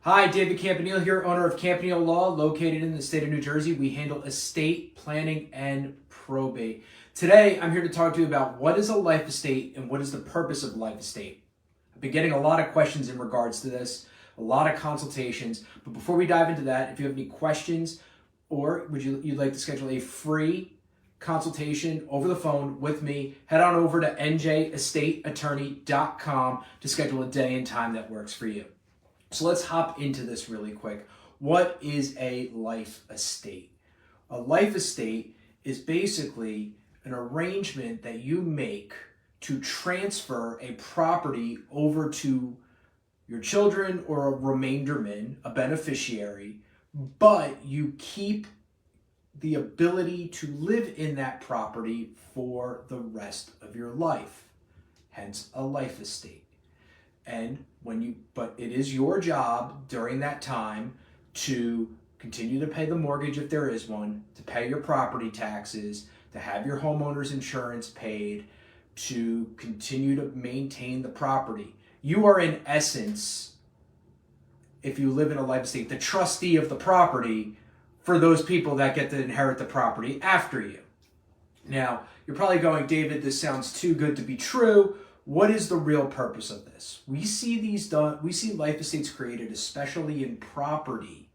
Hi, David Campanile here, owner of Campanile Law, located in the state of New Jersey. We handle estate planning and probate. Today, I'm here to talk to you about what is a life estate and what is the purpose of life estate. I've been getting a lot of questions in regards to this, a lot of consultations. But before we dive into that, if you have any questions or you'd like to schedule a free consultation over the phone with me, head on over to njestateattorney.com to schedule a day and time that works for you. So let's hop into this really quick. What is a life estate? A life estate is basically an arrangement that you make to transfer a property over to your children or a remainderman, a beneficiary, but you keep the ability to live in that property for the rest of your life. Hence a life estate. But it is your job during that time to continue to pay the mortgage if there is one, to pay your property taxes, to have your homeowner's insurance paid, to continue to maintain the property. You are in essence, if you live in a life estate, the trustee of the property for those people that get to inherit the property after you. Now, you're probably going, David, this sounds too good to be true. What is the real purpose of this? We see life estates created, especially in property,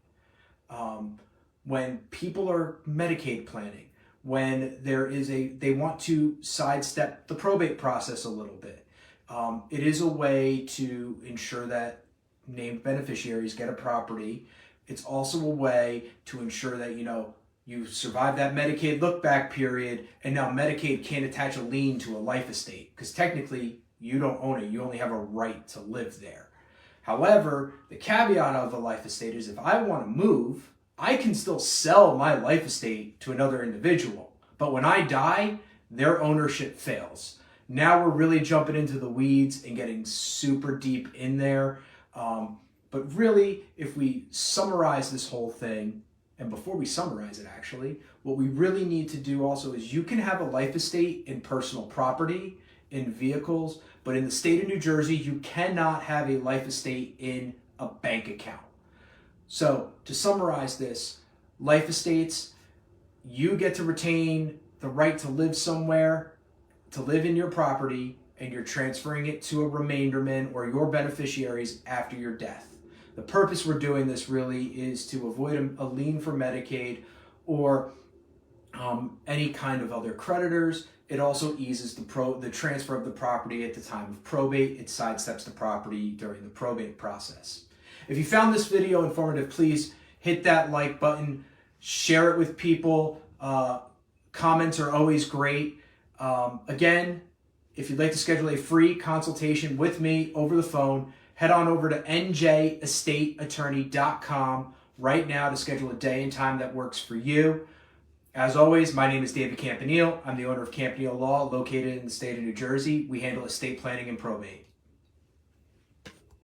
when people are Medicaid planning, when they want to sidestep the probate process a little bit. It is a way to ensure that named beneficiaries get a property. It's also a way to ensure that, you survive that Medicaid look-back period, and now Medicaid can't attach a lien to a life estate because technically you don't own it. You only have a right to live there. However, the caveat of a life estate is if I want to move, I can still sell my life estate to another individual. But when I die, their ownership fails. Now we're really jumping into the weeds and getting super deep in there. But really, if we summarize this whole thing, and before we summarize it actually, what we really need to do also is you can have a life estate in personal property, in vehicles, but in the state of New Jersey, you cannot have a life estate in a bank account. So to summarize this, life estates, you get to retain the right to live somewhere, to live in your property, and you're transferring it to a remainderman or your beneficiaries after your death. The purpose we're doing this really is to avoid a lien for Medicaid or any kind of other creditors. It also eases the transfer of the property at the time of probate. It sidesteps the property during the probate process. If you found this video informative, please hit that like button, share it with people. Comments are always great. Again, if you'd like to schedule a free consultation with me over the phone, head on over to njestateattorney.com right now to schedule a day and time that works for you. As always, my name is David Campanile. I'm the owner of Campanile Law, located in the state of New Jersey. We handle estate planning and probate.